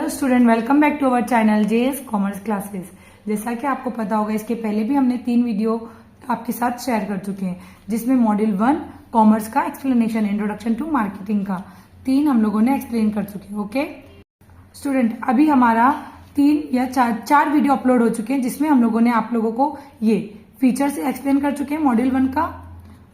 Hello student, welcome back to our channel JS commerce classes. जैसा कि आपको पता होगा, इसके पहले भी हमने 3 वीडियो आपके साथ शेयर कर चुके हैं, जिसमें मॉड्यूल 1 कॉमर्स का एक्सप्लेनेशन, इंट्रोडक्शन टू मार्केटिंग का 3 हम लोगों ने एक्सप्लेन कर चुके हैं। ओके स्टूडेंट, अभी हमारा 3 या 4 वीडियो अपलोड हो चुके हैं, जिसमें हम लोगों ने आप लोगों को ये फीचर्स एक्सप्लेन कर चुके हैं, मॉड्यूल 1 का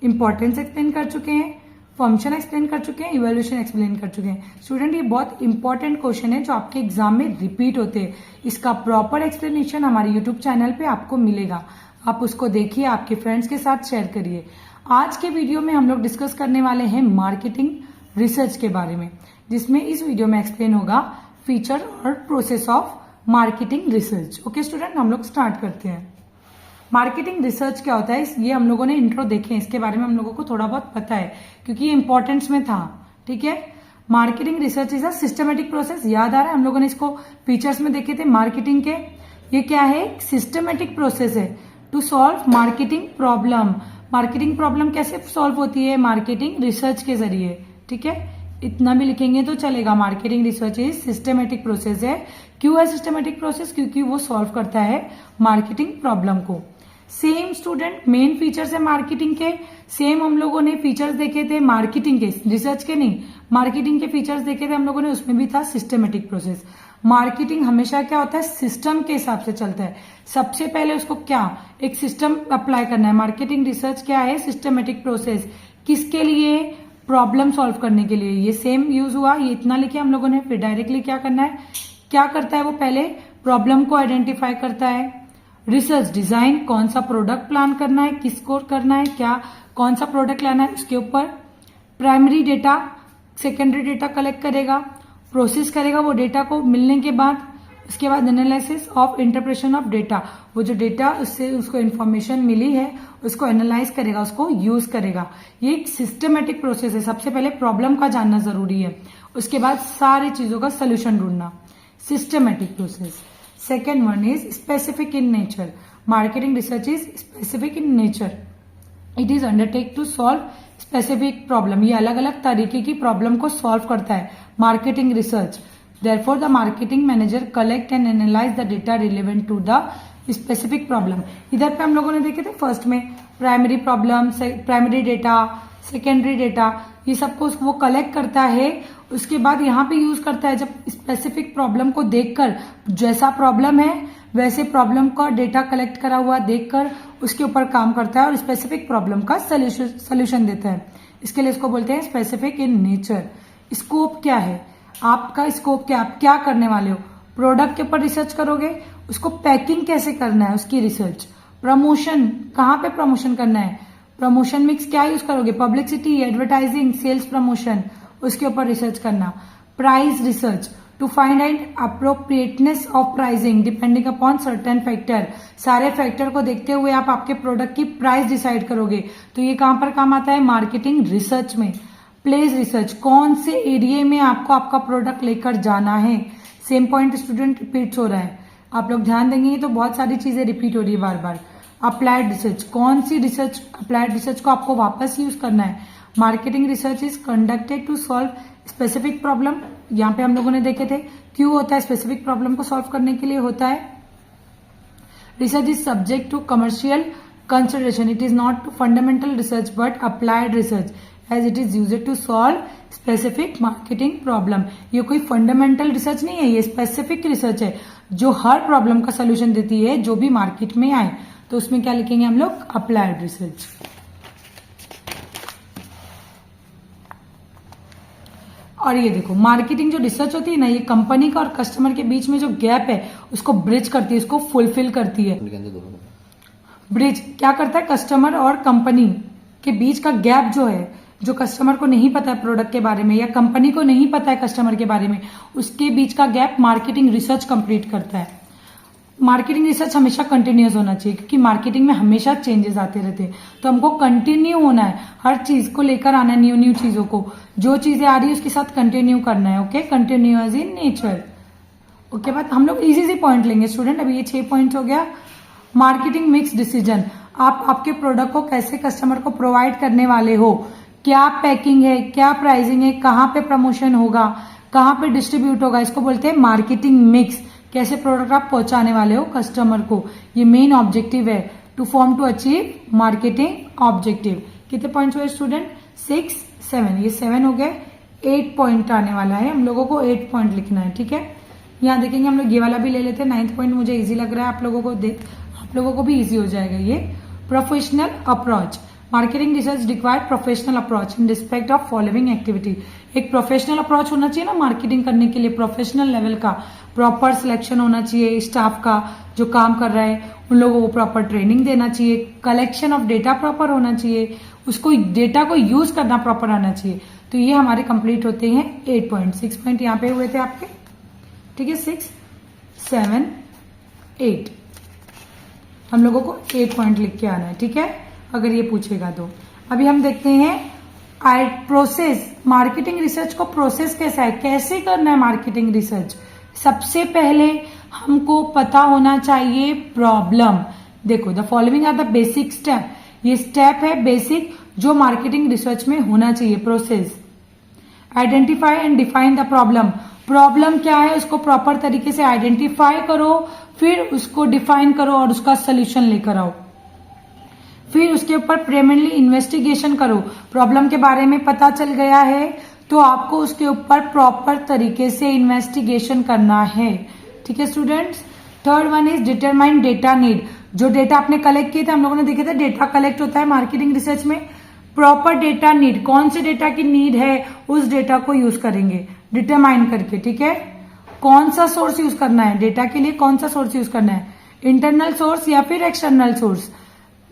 इंपॉर्टेंस एक्सप्लेन कर चुके हैं, फंक्शन एक्सप्लेन कर चुके हैं, इवैल्यूएशन एक्सप्लेन कर चुके हैं। स्टूडेंट, ये बहुत इंपॉर्टेंट क्वेश्चन है जो आपके एग्जाम में रिपीट होते हैं। इसका प्रॉपर एक्सप्लेनेशन हमारे यूट्यूब चैनल पे आपको मिलेगा, आप उसको देखिए, आपके फ्रेंड्स के साथ शेयर करिए। आज के वीडियो में हम लोग डिस्कस करने वाले हैं मार्केटिंग रिसर्च के बारे में, जिसमें इस वीडियो में एक्सप्लेन होगा फीचर और process of marketing research. Okay student, हम लोग स्टार्ट करते हैं। मार्केटिंग रिसर्च क्या होता है, ये हम लोगों ने इंट्रो देखे हैं, इसके बारे में हम लोगों को थोड़ा बहुत पता है क्योंकि ये इंपॉर्टेंस में था। ठीक है, marketing research is a systematic process. याद आ रहा है, हम लोगों ने इसको फीचर्स में देखे थे मार्केटिंग के। ये क्या है, सिस्टमेटिक प्रोसेस है to solve marketing problem. Marketing problem कैसे सॉल्व होती है, मार्केटिंग रिसर्च के जरिए। ठीक है, इतना भी लिखेंगे तो चलेगा। Marketing research is systematic process है। क्यों है सिस्टमेटिक प्रोसेस, क्योंकि वो सॉल्व करता है मार्केटिंग प्रॉब्लम को। सेम स्टूडेंट, मेन फीचर्स है मार्केटिंग के, सेम हम लोगों ने फीचर्स देखे थे मार्केटिंग के, रिसर्च के नहीं, मार्केटिंग के फीचर्स देखे थे हम लोगों ने, उसमें भी था सिस्टमेटिक प्रोसेस। मार्केटिंग हमेशा क्या होता है, सिस्टम के हिसाब से चलता है। सबसे पहले उसको क्या, एक सिस्टम अप्लाई करना है। मार्केटिंग रिसर्च क्या है, सिस्टमेटिक प्रोसेस। किसके लिए, प्रॉब्लम सॉल्व करने के लिए। ये सेम यूज हुआ, ये इतना लिखे हम लोगों ने। फिर डायरेक्टली क्या करना है, क्या करता है वो, पहले प्रॉब्लम को आइडेंटिफाई करता है। रिसर्च, डिजाइन, कौन सा प्रोडक्ट प्लान करना है, किसको करना है, क्या कौन सा प्रोडक्ट लाना है, उसके ऊपर primary data, secondary data collect करेगा, प्रोसेस करेगा वो डेटा को मिलने के बाद। उसके बाद analysis of interpretation of data, वो जो डेटा उससे उसको इन्फॉर्मेशन मिली है उसको एनालाइज करेगा, उसको यूज करेगा। ये एक सिस्टमेटिक प्रोसेस है। सबसे पहले प्रॉब्लम का जानना जरूरी है, उसके बाद सारी चीजों का सोल्यूशन ढूंढना, systematic process. Second one is specific in nature. Marketing research is specific in nature. It is undertake to solve specific problem. ये अलग अलग तरीके की प्रॉब्लम को सॉल्व करता है marketing research. Therefore, the marketing manager collect and analyze the data relevant to the specific problem. इधर पे हम लोगों ने देखे थे फर्स्ट में primary problem, primary data, secondary data, ये सबको वो कलेक्ट करता है। उसके बाद यहाँ पे यूज करता है, जब स्पेसिफिक प्रॉब्लम को देखकर, जैसा प्रॉब्लम है वैसे प्रॉब्लम का डेटा कलेक्ट करा हुआ देखकर उसके ऊपर काम करता है और स्पेसिफिक प्रॉब्लम का सोल्यूशन देता है। इसके लिए इसको बोलते हैं स्पेसिफिक इन नेचर। स्कोप क्या है, आपका स्कोप क्या, आप क्या करने वाले हो, प्रोडक्ट के ऊपर रिसर्च करोगे, उसको पैकिंग कैसे करना है उसकी रिसर्च। प्रमोशन, कहाँ पे प्रमोशन करना है, प्रमोशन मिक्स क्या यूज करोगे, पब्लिसिटी, एडवर्टाइजिंग, सेल्स प्रमोशन, उसके ऊपर रिसर्च करना। Price research, to find out appropriateness of pricing depending upon certain factor. सारे फैक्टर को देखते हुए आप आपके प्रोडक्ट की प्राइस डिसाइड करोगे, तो ये कहां पर काम आता है, मार्केटिंग रिसर्च में। प्लेस रिसर्च, कौन से एरिया में आपको आपका प्रोडक्ट लेकर जाना है। सेम पॉइंट स्टूडेंट रिपीट हो रहा है, आप लोग ध्यान देंगे तो बहुत सारी चीजें रिपीट हो रही है बार बार। अप्लाइड रिसर्च, कौन सी रिसर्च, अप्लाइड रिसर्च को आपको वापस यूज करना है। Marketing research is conducted to solve specific problem. यहाँ पे हम लोगों ने देखे थे क्यों होता है, स्पेसिफिक प्रॉब्लम को सॉल्व करने के लिए होता है। Research is subject to commercial consideration, it is not fundamental research but applied research as it is used to solve specific marketing problem. ये कोई फंडामेंटल रिसर्च नहीं है, ये स्पेसिफिक रिसर्च है जो हर प्रॉब्लम का सोल्यूशन देती है जो भी मार्केट में आए। तो उसमें क्या लिखेंगे हम लोग, अप्लाइड रिसर्च। और ये देखो, मार्केटिंग जो रिसर्च होती है ना, ये कंपनी का और कस्टमर के बीच में जो गैप है उसको ब्रिज करती है, उसको फुलफिल करती है। ब्रिज क्या करता है, कस्टमर और कंपनी के बीच का गैप जो है, जो कस्टमर को नहीं पता है प्रोडक्ट के बारे में या कंपनी को नहीं पता है कस्टमर के बारे में, उसके बीच का गैप मार्केटिंग रिसर्च कंप्लीट करता है। मार्केटिंग रिसर्च हमेशा कंटिन्यूस होना चाहिए क्योंकि मार्केटिंग में हमेशा चेंजेस आते रहते हैं, तो हमको कंटिन्यू होना है, हर चीज को लेकर आना है, न्यू न्यू चीजों को, जो चीजें आ रही है उसके साथ कंटिन्यू करना है। Okay, continuous in nature. Okay, बाद हम लोग इजी से पॉइंट लेंगे स्टूडेंट। अभी ये 6 पॉइंट हो गया। मार्केटिंग मेक्स डिसीजन, आप आपके प्रोडक्ट को कैसे कस्टमर को प्रोवाइड करने वाले हो, क्या पैकिंग है, क्या प्राइसिंग है, कहाँ पे प्रमोशन होगा, कहाँ पे डिस्ट्रीब्यूट होगा, इसको बोलते हैं मार्केटिंग मिक्स। कैसे प्रोडक्ट आप पहुंचाने वाले हो कस्टमर को, ये मेन ऑब्जेक्टिव है to form to achieve marketing objective. कितने पॉइंट्स हुए स्टूडेंट? 6, 7, ये 7 हो गए। 8 पॉइंट आने वाला है, हम लोगों को 8 पॉइंट लिखना है, ठीक है। यहाँ देखेंगे हम लोग ये वाला भी ले लेते हैं। 9th पॉइंट मुझे इजी लग रहा है, आप लोगों को भी इजी हो जाएगा ये। Professional approach, marketing research required professional approach in respect of following activity. एक प्रोफेशनल अप्रोच होना चाहिए ना मार्केटिंग करने के लिए, प्रोफेशनल लेवल का प्रॉपर सिलेक्शन होना चाहिए स्टाफ का जो काम कर रहा है, उन लोगों को प्रॉपर ट्रेनिंग देना चाहिए, कलेक्शन ऑफ डेटा प्रॉपर होना चाहिए, उसको डेटा को यूज करना प्रॉपर आना चाहिए। तो ये हमारे कंप्लीट होते हैं 8 पॉइंट। 6 पॉइंट यहाँ पे हुए थे आपके, ठीक है। 6, 7, 8, हम लोगों को 8 पॉइंट लिख के आना है, ठीक है, अगर ये पूछेगा तो। अभी हम देखते हैं प्रोसेस, मार्केटिंग रिसर्च को प्रोसेस कैसा है, कैसे करना है मार्केटिंग रिसर्च। सबसे पहले हमको पता होना चाहिए प्रॉब्लम। देखो, the following are the basic step, ये स्टेप है बेसिक जो मार्केटिंग रिसर्च में होना चाहिए। Process, identify and define the problem, problem क्या है उसको प्रॉपर तरीके से आइडेंटिफाई करो, फिर उसको डिफाइन करो और उसका सोल्यूशन लेकर आओ। फिर उसके ऊपर प्रेमेंटली इन्वेस्टिगेशन करो। प्रॉब्लम के बारे में पता चल गया है तो आपको उसके ऊपर प्रॉपर तरीके से इन्वेस्टिगेशन करना है, ठीक है students. Third one is determine data need, जो डेटा आपने कलेक्ट किए थे, हम लोगों ने देखे थे डेटा कलेक्ट होता है मार्केटिंग रिसर्च में। प्रॉपर डेटा नीड, कौन से डेटा की नीड है उस डेटा को यूज करेंगे डिटरमाइन करके, ठीक है। कौन सा सोर्स यूज करना है डेटा के लिए, कौन सा सोर्स यूज करना है, इंटरनल सोर्स या फिर external source.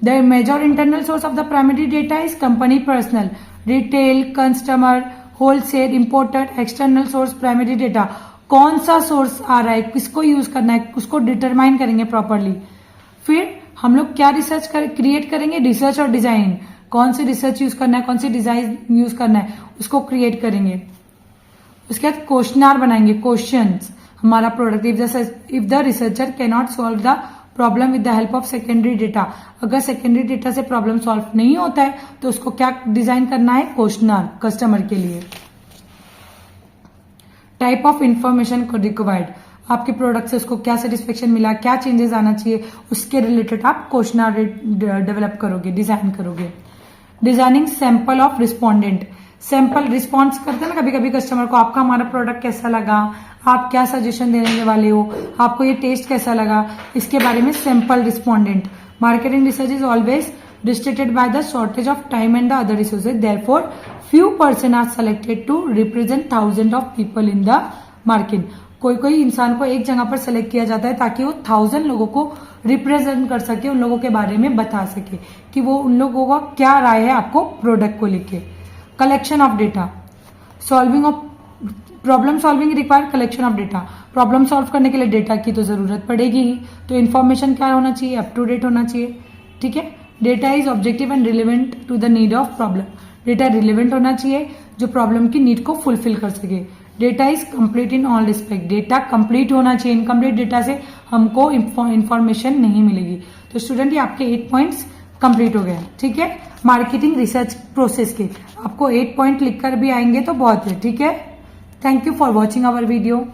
The major internal source of the primary data is company personnel, retail, customer, wholesale, imported. External source primary data, कौन सा सोर्स आ रहा है, किसको यूज करना है, उसको डिटरमाइन करेंगे प्रॉपरली। फिर हम लोग क्या रिसर्च क्रिएट करेंगे, रिसर्च और डिजाइन, कौन सी रिसर्च यूज करना है, कौन सी डिजाइन यूज करना है, उसको क्रिएट करेंगे। उसके बाद क्वेश्चनर बनाएंगे, क्वेश्चंस, हमारा product. If the researcher can not solve the problem with the help of secondary data, अगर सेकेंडरी डेटा से प्रॉब्लम सॉल्व नहीं होता है तो उसको क्या डिजाइन करना है, क्वेश्चनर कस्टमर के लिए। टाइप ऑफ इंफॉर्मेशन रिक्वायर्ड, आपके प्रोडक्ट से उसको क्या सेटिस्फेक्शन मिला, क्या चेंजेस आना चाहिए, उसके रिलेटेड आप क्वेश्चनर डेवलप करोगे, डिजाइन करोगे। Designing sample of respondent, sample response करते हैं ना कभी कभी कस्टमर को, आपका हमारा प्रोडक्ट कैसा लगा, आप क्या सजेशन देने वाले हो, आपको ये टेस्ट कैसा लगा, इसके बारे में sample respondent. Marketing research is always restricted by the shortage of time and the other resources, therefore few person are selected to represent thousands of people in the market। कोई इंसान को एक जगह पर सेलेक्ट किया जाता है ताकि वो 1000 लोगों को रिप्रेजेंट कर सके, उन लोगों के बारे में बता सके कि वो उन लोगों का क्या राय है आपको प्रोडक्ट को लेके। Collection of data, solving of problem solving require collection of data, problem solve करने के लिए डेटा की तो जरूरत पड़ेगी ही, तो इन्फॉर्मेशन क्या होना चाहिए, अप टू डेट होना चाहिए, ठीक है। Data is objective and relevant to the need of problem, data relevant होना चाहिए जो प्रॉब्लम की नीड को फुलफिल कर सके। Data is complete in all respect, data complete होना चाहिए, इनकम्प्लीट डेटा से हमको इंफॉर्मेशन नहीं मिलेगी। तो स्टूडेंट ये आपके 8 पॉइंट्स कंप्लीट हो गए, ठीक है। मार्केटिंग रिसर्च प्रोसेस के आपको 8 पॉइंट लिखकर भी आएंगे तो बहुत है, ठीक है। Thank you for watching our video.